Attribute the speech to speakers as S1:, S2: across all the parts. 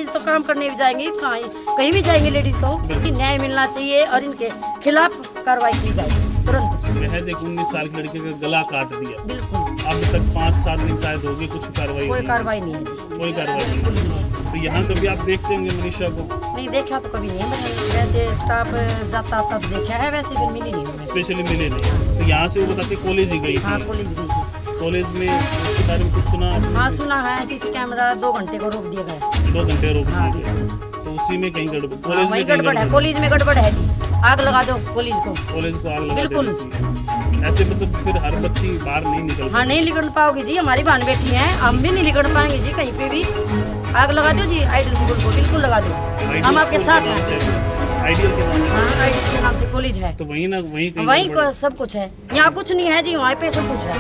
S1: Ladies तो काम करने भी जाएंगी, कहीं भी जाएंगी लेडीज तो। न्याय मिलना चाहिए और इनके खिलाफ कार्रवाई की जाए तुरंत।
S2: महज एक 19 साल की लड़के का गला काट दिया,
S1: बिल्कुल।
S2: अब तक 5-7 दिन शायद हो गए, कुछ कार्रवाई
S1: कोई कार्रवाई नहीं है जी,
S2: कोई कार्रवाई नहीं। तो यहाँ कभी आप देखते होंगे मनीषा को?
S1: नहीं देखा तो कभी नहीं है, वैसे स्टाफ जाता आता तो देखा है, वैसे फिर मिली नहीं है।
S2: स्पेशली मिले नहीं। तो यहाँ से वो बताते कॉलेज ही गई थी।
S1: हाँ कॉलेज गई थी।
S2: कॉलेज में उसके बारे में कुछ सुना आपने?
S1: हाँ सुना है, सीसी कैमरा 2 घंटे को रोक दिया गया।
S2: 2 घंटे रोक
S1: हाँ,
S2: दिए गए। तो उसी में कहीं गड़बड़,
S1: हाँ,
S2: कॉलेज
S1: वही
S2: में कहीं
S1: गड़बड़ है, कॉलेज में गड़बड़ है जी। आग लगा दो कॉलेज को।
S2: कॉलेज को आग लगा
S1: बिल्कुल।
S2: देनी चाहिए। ऐसे मतलब फिर हर बच्ची बाहर नहीं निकल
S1: हाँ नहीं निकल पाओगी जी, हमारी बहन बेटी है, हम भी नहीं निकल पाएंगे जी कहीं पे भी। आग लगा दो जी आइडियल स्कूल को, बिल्कुल लगा दो, हम आपके साथ हैं।
S2: आइडियल के नाम
S1: हाँ आइडियल के नाम से कॉलेज है,
S2: तो वही ना, वही
S1: को सब कुछ है। यहाँ कुछ नहीं है जी, वहाँ पे सब कुछ है।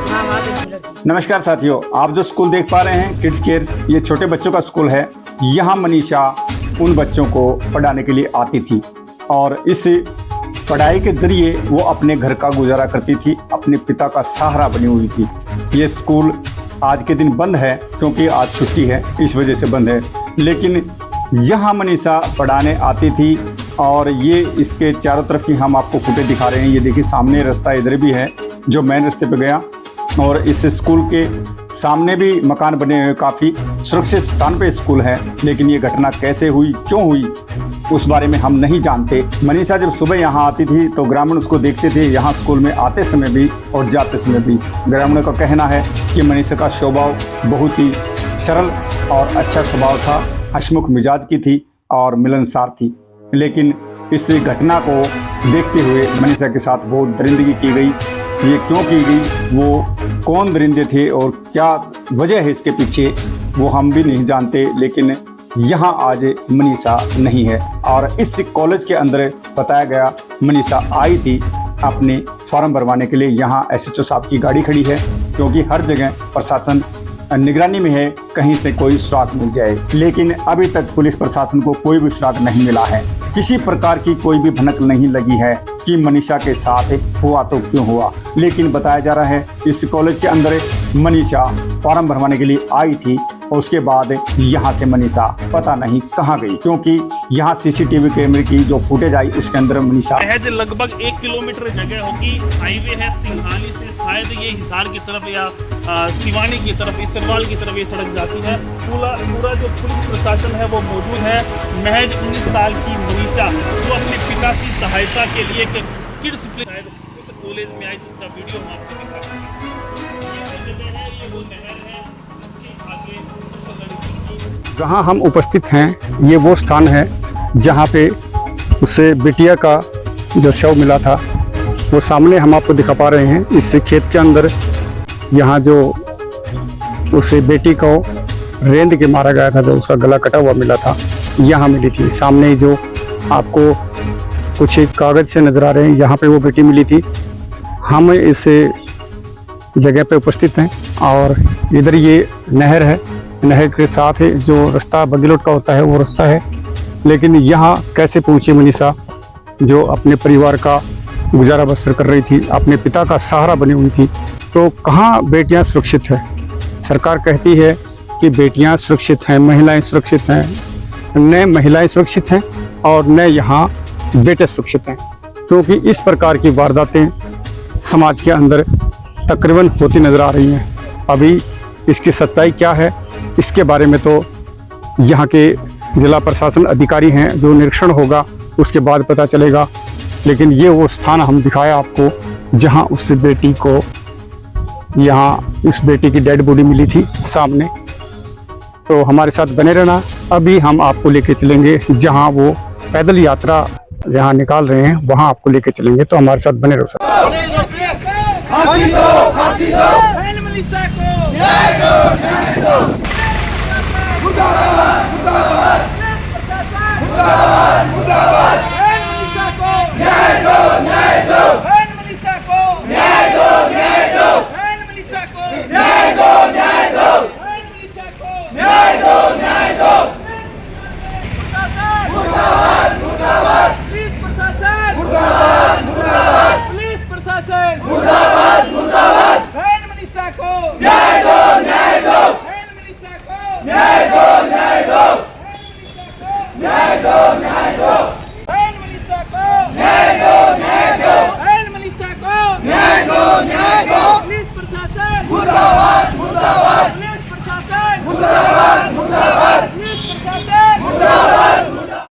S1: हाँ वहाँ पे।
S3: नमस्कार साथियों, आप जो स्कूल देख पा रहे हैं किड्स केयर्स, ये छोटे बच्चों का स्कूल है। यहाँ मनीषा उन बच्चों को पढ़ाने के लिए आती थी और इस पढ़ाई के जरिए वो अपने घर का गुजारा करती थी, अपने पिता का सहारा बनी हुई थी। ये स्कूल आज के दिन बंद है क्योंकि आज छुट्टी है, इस वजह से बंद है। लेकिन यहाँ मनीषा पढ़ाने आती थी और ये इसके चारों तरफ की हम आपको फुटेज दिखा रहे हैं। ये देखिए सामने रास्ता इधर भी है जो मेन रास्ते पे गया, और इस स्कूल के सामने भी मकान बने हुए, काफ़ी सुरक्षित स्थान पे स्कूल है। लेकिन ये घटना कैसे हुई, क्यों हुई, उस बारे में हम नहीं जानते। मनीषा जब सुबह यहाँ आती थी तो ग्रामीण उसको देखते थे, यहाँ स्कूल में आते समय भी और जाते समय भी। ग्रामीणों का कहना है कि मनीषा का स्वभाव बहुत ही सरल और अच्छा स्वभाव था, हंसमुख मिजाज की थी और मिलनसार थी। लेकिन इस घटना को देखते हुए मनीषा के साथ बहुत दरिंदगी की गई। ये क्यों की गई, वो कौन दरिंदे थे और क्या वजह है इसके पीछे, वो हम भी नहीं जानते। लेकिन यहाँ आज मनीषा नहीं है और इस कॉलेज के अंदर बताया गया मनीषा आई थी अपने फॉर्म भरवाने के लिए। यहाँ SHO साहब की गाड़ी खड़ी है क्योंकि हर जगह प्रशासन निगरानी में है, कहीं से कोई सुराग मिल जाए। लेकिन अभी तक पुलिस प्रशासन को कोई भी सुराग नहीं मिला है, किसी प्रकार की कोई भी भनक नहीं लगी है कि मनीषा के साथ हुआ तो क्यों हुआ। लेकिन बताया जा रहा है इस कॉलेज के अंदर मनीषा फॉर्म भरवाने के लिए आई थी और उसके बाद यहाँ से मनीषा पता नहीं कहाँ गई, क्योंकि यहाँ CCTV कैमरे की जो फुटेज आई उसके अंदर मनीषा
S2: लगभग 1 किलोमीटर जगह होगी, हाईवे है सिंघानी से शायद ये हिसार की तरफ या सिवानी की तरफ, इसरवाल की तरफ ये सड़क जाती है। पूरा जो पुलिस प्रशासन है वो मौजूद है। महज 19 साल की मनीषा जो अपने पिता की सहायता के लिए किड्स उस कॉलेज में आई, जिसका वीडियो हम आपको दिखाते हैं। ये वो नहर है,
S3: जहाँ हम उपस्थित हैं ये वो स्थान है जहाँ पे उससे बिटिया का जो शव मिला था, वो सामने हम आपको दिखा पा रहे हैं। इस खेत के अंदर यहाँ जो उसे बेटी को रेंद के मारा गया था, जो उसका गला कटा हुआ मिला था, यहाँ मिली थी। सामने जो आपको कुछ कागज से नज़र आ रहे हैं, यहाँ पे वो बेटी मिली थी। हम इस जगह पे उपस्थित हैं और इधर ये नहर है, नहर के साथ है जो रास्ता बगीलोट का होता है वो रास्ता है। लेकिन यहाँ कैसे पहुँची मनीषा, जो अपने परिवार का गुजारा बसर कर रही थी, अपने पिता का सहारा बनी हुई थी, तो कहाँ बेटियाँ सुरक्षित है। सरकार कहती है कि बेटियाँ सुरक्षित हैं, महिलाएं सुरक्षित हैं, न महिलाएं सुरक्षित हैं और न यहाँ बेटे सुरक्षित हैं, क्योंकि इस प्रकार की वारदातें समाज के अंदर तकरीबन होती नज़र आ रही हैं। अभी इसकी सच्चाई क्या है, इसके बारे में तो यहाँ के जिला प्रशासन अधिकारी हैं, जो निरीक्षण होगा उसके बाद पता चलेगा। लेकिन ये वो स्थान हम दिखाया आपको जहाँ उस बेटी को, यहाँ उस बेटी की डेड बॉडी मिली थी सामने। तो हमारे साथ बने रहना, अभी हम आपको लेके चलेंगे जहाँ वो पैदल यात्रा जहाँ निकाल रहे हैं वहाँ आपको लेके चलेंगे, तो हमारे साथ बने रहो।
S4: मुर्दाबाद मुर्दाबाद, बहन मनीषा को न्याय दो, न्याय दो।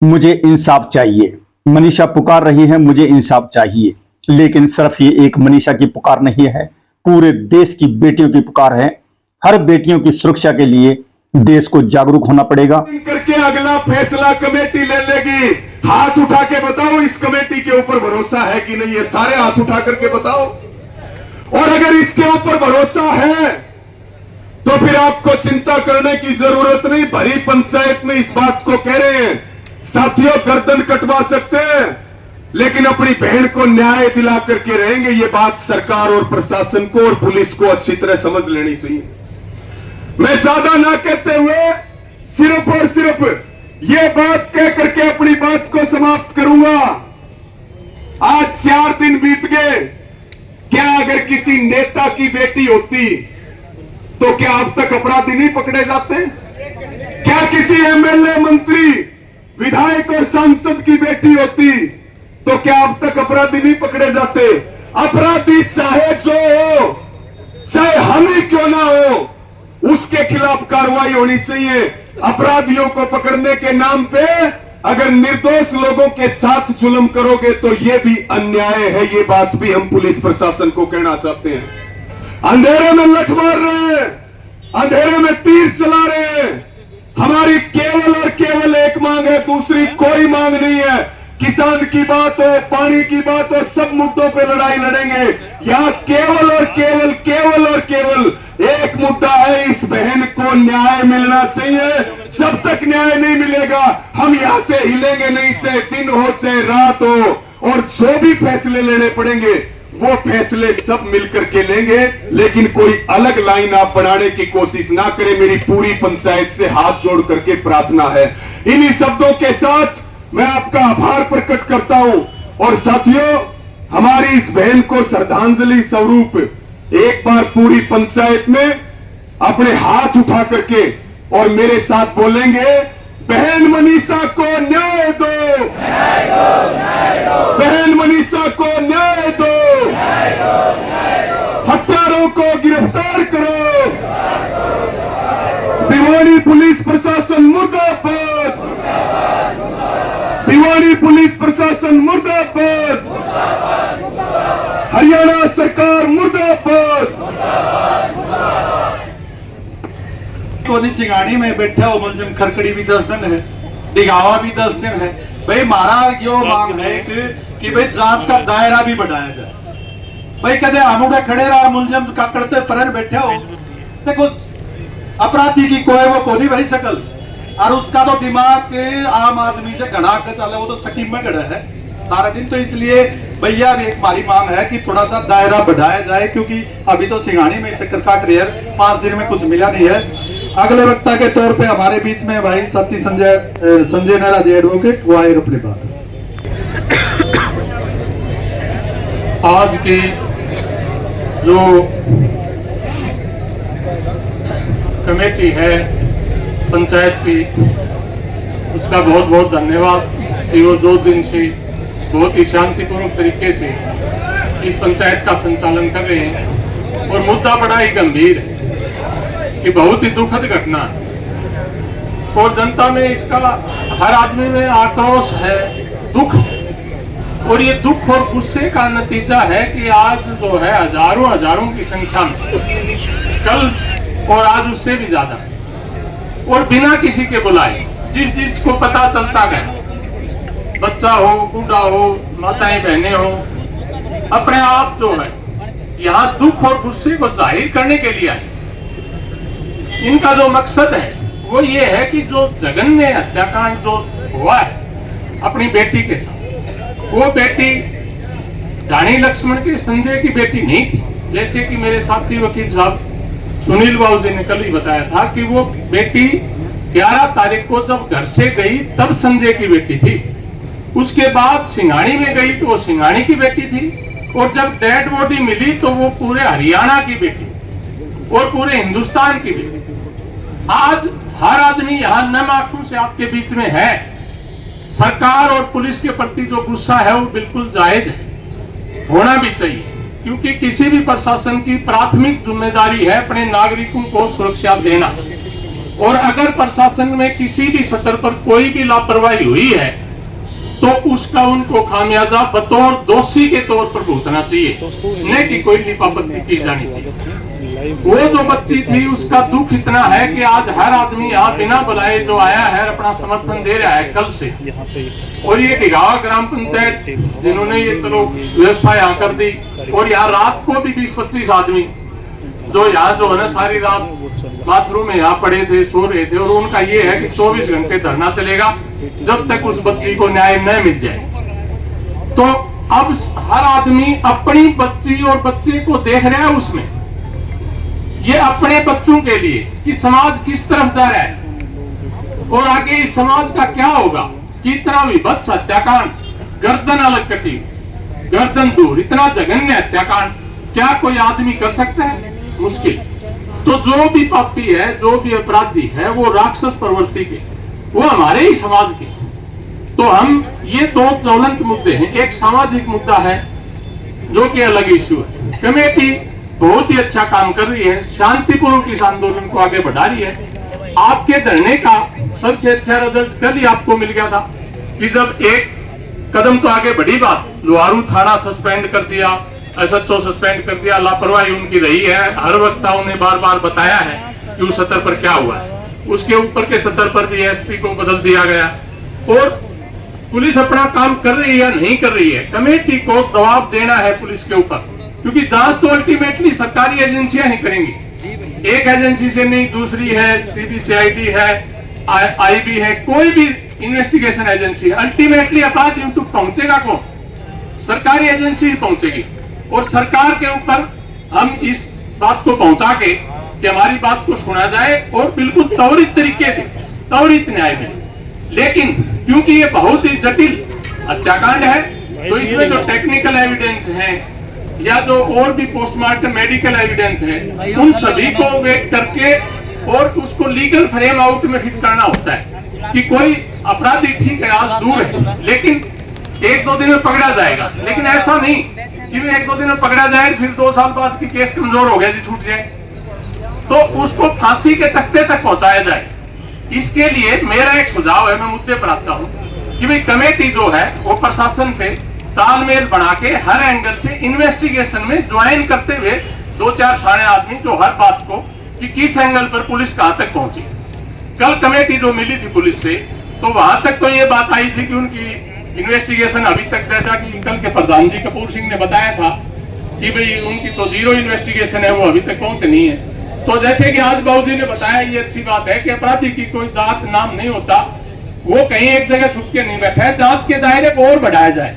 S3: मुझे इंसाफ चाहिए। मनीषा पुकार रही है मुझे इंसाफ चाहिए, लेकिन सिर्फ ये एक मनीषा की पुकार नहीं है, पूरे देश की बेटियों की पुकार है। हर बेटियों की सुरक्षा के लिए देश को जागरूक होना पड़ेगा।
S4: करके अगला फैसला कमेटी ले लेगी। हाथ उठा के बताओ इस कमेटी के ऊपर भरोसा है कि नहीं है, सारे हाथ उठा करके बताओ। और अगर इसके ऊपर भरोसा है तो फिर आपको चिंता करने की जरूरत नहीं। भरी पंचायत में इस बात को कह रहे हैं, साथियों गर्दन कटवा सकते हैं लेकिन अपनी बहन को न्याय दिला करके रहेंगे। ये बात सरकार और प्रशासन को और पुलिस को अच्छी तरह समझ लेनी चाहिए। मैं ज्यादा ना कहते हुए सिर्फ और सिर्फ ये बात कह करके अपनी बात को समाप्त करूंगा। आज 4 दिन बीत गए, क्या अगर किसी नेता की बेटी होती तो क्या अब तक अपराधी नहीं पकड़े जाते? क्या किसी एमएलए, मंत्री, विधायक और सांसद की बेटी होती तो क्या अब तक अपराधी नहीं पकड़े जाते? अपराधी चाहे जो हो, चाहे हम ही क्यों ना हो, उसके खिलाफ कार्रवाई होनी चाहिए। अपराधियों को पकड़ने के नाम पे अगर निर्दोष लोगों के साथ जुल्म करोगे तो यह भी अन्याय है। ये बात भी हम पुलिस प्रशासन को कहना चाहते हैं। अंधेरे में लठ मार रहे हैं, अंधेरे में तीर चला रहे हैं। हमारी केवल और केवल एक मांग है, दूसरी कोई मांग नहीं है। किसान की बात हो, पानी की बात हो, सब मुद्दों पे लड़ाई लड़ेंगे। यहां केवल और केवल एक मुद्दा है, इस बहन को न्याय मिलना चाहिए। जब तक न्याय नहीं मिलेगा हम यहां से हिलेंगे नहीं, चाहे दिन हो चाहे रात हो। और जो भी फैसले लेने पड़ेंगे वो फैसले सब मिलकर के लेंगे, लेकिन कोई अलग लाइन आप बनाने की कोशिश ना करें। मेरी पूरी पंचायत से हाथ जोड़ करके प्रार्थना है। इन्हीं शब्दों के साथ मैं आपका आभार प्रकट करता हूं। और साथियों, हमारी इस बहन को श्रद्धांजलि स्वरूप एक बार पूरी पंचायत में अपने हाथ उठा करके और मेरे साथ बोलेंगे, बहन मनीषा को न्याय दो, बहन मनीषा को न्याय दो, हत्यारों को गिरफ्तार करो। भिवानी पुलिस प्रशासन मुर्दाबाद, भिवानी पुलिस प्रशासन मुर्दाबाद, हरियाणा सरकार मुर्दाबाद।
S5: कोनी सिंगानी में बैठा हो मुलजिम खरकड़ी भी 10 दिन है, दिगावा भी 10 दिन है। भाई हमारा यो मांग है कि भाई जांच का दायरा भी बढ़ाया जाए। भाई कदे आमुड़े खड़े रहा मुलजिम का करते पर बैठे हो, देखो अपराधी की कोई वो कोनी भाई शकल, और उसका तो दिमाग आम आदमी से घड़ा के चले, वो तो सकीम में गड़ा है सारा दिन। तो इसलिए भैया एक हमारी मांग है कि थोड़ा सा दायरा बढ़ाया जाए, क्योंकि अभी तो सिंगानी में चक्कर काट रही है, 5 दिन में कुछ मिला नहीं है। अगले वक्ता के तौर पे हमारे बीच में भाई सती संजय नेहरा जी एडवोकेट, वो आए अपनी बात।
S6: आज की जो कमेटी है पंचायत की, उसका बहुत बहुत धन्यवाद कि वो 2 दिन से बहुत ही शांतिपूर्वक तरीके से इस पंचायत का संचालन कर रहे हैं। और मुद्दा बड़ा ही गंभीर है कि बहुत ही दुखद घटना है और जनता में इसका, हर आदमी में आक्रोश है, दुख है। और ये दुख और गुस्से का नतीजा है कि आज जो है हजारों की संख्या में, कल और आज उससे भी ज्यादा है, और बिना किसी के बुलाए जिसको पता चलता गया, बच्चा हो, बूढ़ा हो, माताएं बहनें हो, अपने आप जो है यहाँ दुख और गुस्से को जाहिर करने के लिए आए। इनका जो मकसद है वो ये है कि जो जघन्य हत्याकांड जो हुआ है अपनी बेटी के साथ, वो बेटी रानी लक्ष्मण के संजय की बेटी नहीं थी। जैसे कि मेरे साथी वकील साहब सुनील बाबू जी ने कल ही बताया था कि वो बेटी 11 तारीख को जब घर से गई तब संजय की बेटी थी। उसके बाद सिंघानी में गई तो वो सिंघानी की बेटी थी, और जब डेड बॉडी मिली तो वो पूरे हरियाणा की बेटी और पूरे हिंदुस्तान की बेटी। आज हर आदमी यहाँ नम आंखों से आपके बीच में है। सरकार और पुलिस के प्रति जो गुस्सा है वो बिल्कुल जायज है, होना भी चाहिए, क्योंकि किसी भी प्रशासन की प्राथमिक जिम्मेदारी है अपने नागरिकों को सुरक्षा देना। और अगर प्रशासन में किसी भी स्तर पर कोई भी लापरवाही हुई है तो उसका उनको खामियाजा बतौर दोषी के तौर पर भुगतना चाहिए, न कि कोई लिपापत्ति की जानी चाहिए। वो जो बच्ची थी उसका दुख इतना है कि आज हर आदमी यहाँ बिना बुलाए जो आया है अपना समर्थन दे रहा है कल से। और ये टिगावा ग्राम पंचायत जिन्होंने ये चलो व्यवस्था यहाँ कर दी, और यहाँ रात को भी 20-25 आदमी जो यहाँ जो है ना सारी रात बाथरूम में यहाँ पड़े थे, सो रहे थे, और उनका ये है कि 24 घंटे धरना चलेगा जब तक उस बच्ची को न्याय न मिल जाए। तो अब हर आदमी अपनी बच्ची और बच्चे को देख रहा है उसमें, ये अपने बच्चों के लिए कि समाज किस तरफ जा रहा है और आगे इस समाज का क्या होगा। कितना विभत्स हत्याकांड, गर्दन अलग कटी, गर्दन दूर, इतना जघन्य हत्याकांड क्या कोई आदमी कर सकता है? मुश्किल। तो जो भी पापी है, जो भी अपराधी है, वो राक्षस प्रवृत्ति के, वो हमारे ही समाज के। तो हम ये दो ज्वलंत मुद्दे हैं। एक सामाजिक मुद्दा है जो कि अलग इश्यू है। कमेटी बहुत ही अच्छा काम कर रही है, शांतिपूर्वक इस आंदोलन को आगे बढ़ा रही है। आपके धरने का सबसे अच्छा रिजल्ट कल ही आपको मिल गया था कि जब एक कदम तो आगे बढ़ी बात, लोहारू थाना सस्पेंड कर दिया, SHO सस्पेंड कर दिया, लापरवाही उनकी रही है। हर वक्ताओं ने बार बार बताया है कि उस स्तर पर क्या हुआ है। उसके ऊपर के स्तर पर भी SP को बदल दिया गया। और पुलिस अपना काम कर रही है या नहीं कर रही है, कमेटी को दबाव देना है पुलिस के ऊपर, क्योंकि जांच तो अल्टीमेटली सरकारी एजेंसियां ही करेंगी। एक एजेंसी से नहीं, दूसरी है, CBCID है, IB है, कोई भी इन्वेस्टिगेशन एजेंसी है। अल्टीमेटली अपराधियों तक पहुंचेगा कौन? सरकारी एजेंसी ही पहुंचेगी। और सरकार के ऊपर हम इस बात को पहुंचा के कि हमारी बात को सुना जाए और बिल्कुल त्वरित तरीके से त्वरित न्याय मिले। लेकिन क्योंकि ये बहुत ही जटिल हत्याकांड है, तो इसमें जो टेक्निकल एविडेंस है या जो और भी पोस्टमार्टम मेडिकल एविडेंस है, उन सभी को वेट करके और उसको लीगल फ्रेम आउट में फिट करना होता है कि कोई अपराधी ठीक है आज दूर है लेकिन 1-2 दिन में पकड़ा जाएगा। लेकिन ऐसा नहीं कि 1-2 दिन में पकड़ा जाए फिर 2 साल बाद की केस कमजोर हो गया जी, छूट जाए, तो उसको फांसी के तख्ते तक पहुंचाया जाए। इसके लिए मेरा एक सुझाव है, मैं मुद्दे पर आता हूं कि भाई कमेटी जो है वो प्रशासन से तालमेल बना के हर एंगल से इन्वेस्टिगेशन में ज्वाइन करते हुए 2-4 साढ़े आदमी जो हर बात को कि किस एंगल पर पुलिस कहां तक पहुंची। कल कमेटी जो मिली थी पुलिस से, तो वहां तक तो ये बात आई थी कि उनकी इन्वेस्टिगेशन अभी तक, जैसा कि कल के प्रधान जी कपूर सिंह ने बताया था कि भाई उनकी तो 0 इन्वेस्टिगेशन है, वो अभी तक पहुंचे नहीं है। तो जैसे कि आज बाबूजी ने बताया, ये अच्छी बात है कि अपराधी की कोई जात नाम नहीं होता, वो कहीं एक जगह छुप के नहीं बैठा है। जांच के दायरे को और बढ़ाया जाए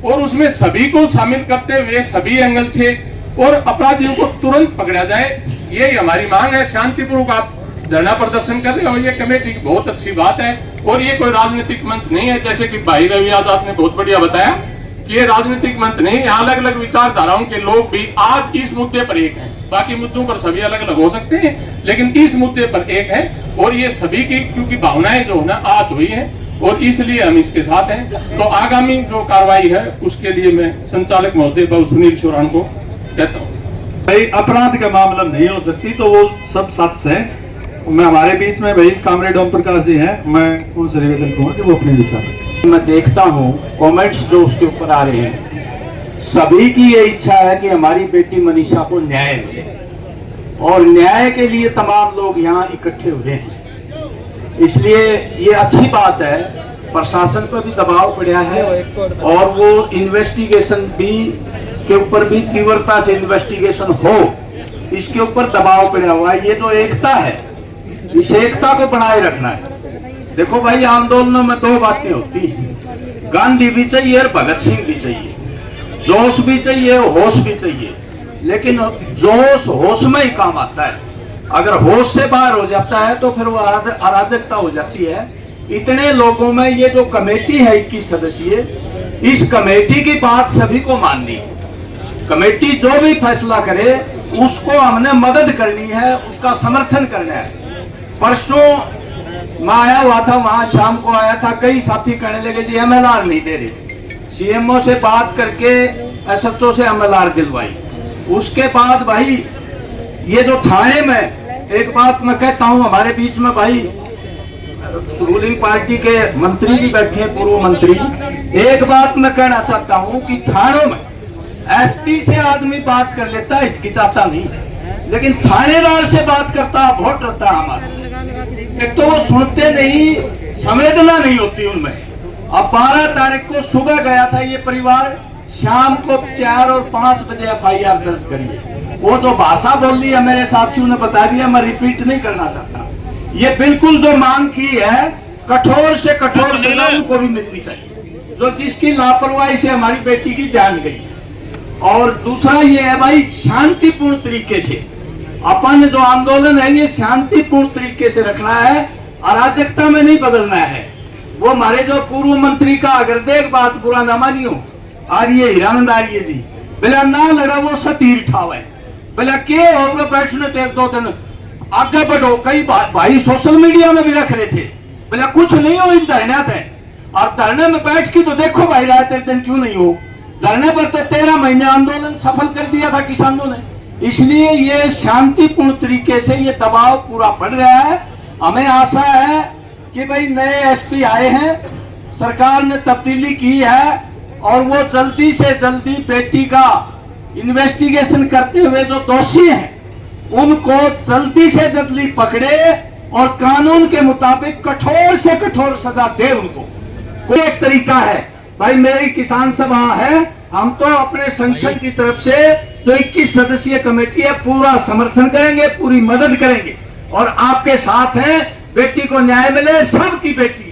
S6: और उसमें सभी को शामिल करते हुए सभी एंगल से और अपराधियों को तुरंत पकड़ा जाए, यही हमारी मांग है। शांतिपूर्वक आप धरना प्रदर्शन कर रहे हो, ये कमेटी की बहुत अच्छी बात है। और ये कोई राजनीतिक मंच नहीं है, जैसे कि भाई रवि आजाद ने बहुत बढ़िया बताया कि ये राजनीतिक मंच नहीं, यहाँ अलग अलग विचारधाराओं के लोग भी आज इस मुद्दे पर एक हैं। बाकी मुद्दों पर सभी अलग अलग हो सकते हैं, लेकिन इस मुद्दे पर एक है। और ये सभी की क्योंकि भावनाएं जो है ना आहत हुई है, और इसलिए हम इसके साथ हैं। तो आगामी जो कार्रवाई है उसके लिए मैं संचालक महोदय बाबू सुनील चौहान को कहता हूँ,
S5: भाई अपराध का मामला नहीं हो सकती तो वो सब सच है। मैं हमारे बीच में भाई कामरेड ओम प्रकाश जी हैं, मैं उनसे निवेदन करूंगा कि वो अपने विचार रखें।
S7: मैं देखता हूँ कमेंट्स जो उसके ऊपर आ रहे हैं, सभी की ये इच्छा है कि हमारी बेटी मनीषा को न्याय मिले और न्याय के लिए तमाम लोग यहाँ इकट्ठे हुए हैं। इसलिए ये अच्छी बात है, प्रशासन पर भी दबाव बढ़ा है और वो इन्वेस्टिगेशन भी के ऊपर भी तीव्रता से इन्वेस्टिगेशन हो, इसके ऊपर दबाव पड़ा हुआ है। ये जो एकता है, इस एकता को बनाए रखना है। देखो भाई, आंदोलनों में 2 बातें होती हैं, गांधी भी चाहिए और भगत सिंह भी चाहिए, जोश भी चाहिए, होश भी चाहिए। लेकिन जोश होश में ही काम आता है, अगर होश से बाहर हो जाता है तो फिर वो अराजकता हो जाती है। इतने लोगों में ये जो कमेटी है 21 सदस्यीय, इस कमेटी की बात सभी को माननी है। कमेटी जो भी फैसला करे उसको हमने मदद करनी है, उसका समर्थन करना है। परसों मैं आया हुआ था, वहां शाम को आया था, कई साथी कहने लगे जी MLR नहीं दे रहे। CMO से बात करके SHO से MLR दिलवाई। उसके बाद भाई ये जो थाने में एक बात मैं कहता हूं, हमारे बीच में भाई रूलिंग पार्टी के मंत्री भी बैठे हैं, पूर्व मंत्री। एक बात मैं कहना चाहता हूं कि थानों में एसपी से आदमी बात कर लेता है, हिचकिचाता नहीं, लेकिन थानेदार से बात करता बहुत डरता है हमारा। एक तो वो सुनते नहीं, संवेदना नहीं होती उनमें। अब 12 तारीख को सुबह गया था ये परिवार, शाम को 4 और 5 बजे FIR दर्ज करिए। वो जो भाषा बोल ली है मेरे साथियों ने बता दिया, मैं रिपीट नहीं करना चाहता। ये बिल्कुल जो मांग की है, कठोर से कठोर सजा उनको भी मिलनी चाहिए, जो जिसकी लापरवाही से हमारी बेटी की जान गई। और दूसरा ये है भाई, शांतिपूर्ण तरीके से अपन जो आंदोलन है ये शांतिपूर्ण तरीके से रखना है, अराजकता में नहीं बदलना है। वो हमारे जो पूर्व मंत्री का अगर देख बात बुरा ना मानियो, आज ये हिरानंद आर्य जी बिला ना लड़ा वो सतीर ठावे बिला के होगा बैठने थे 2 दिन आगे बढ़ो। कई भाई सोशल मीडिया में भी रख रहे थे बिला कुछ नहीं हो इन धरना थे, और धरने में बैठ के तो देखो भाई रात दिन क्यों नहीं हो। धरने पर तो 13 महीने आंदोलन सफल कर दिया था किसानों ने। इसलिए ये शांतिपूर्ण तरीके से ये दबाव पूरा बढ़ रहा है। हमें आशा है कि भाई नए एसपी आए हैं, सरकार ने तब्दीली की है, और वो जल्दी से जल्दी बेटी का इन्वेस्टिगेशन करते हुए जो दोषी हैं उनको जल्दी से जल्दी पकड़े और कानून के मुताबिक कठोर से कठोर सजा दे उनको। कोई एक तरीका है भाई, मेरी किसान सभा है, हम तो अपने संगठन की तरफ से जो 21 सदस्यीय कमेटी है पूरा समर्थन करेंगे, पूरी मदद करेंगे और आपके साथ हैं। बेटी को न्याय मिले, सबकी बेटी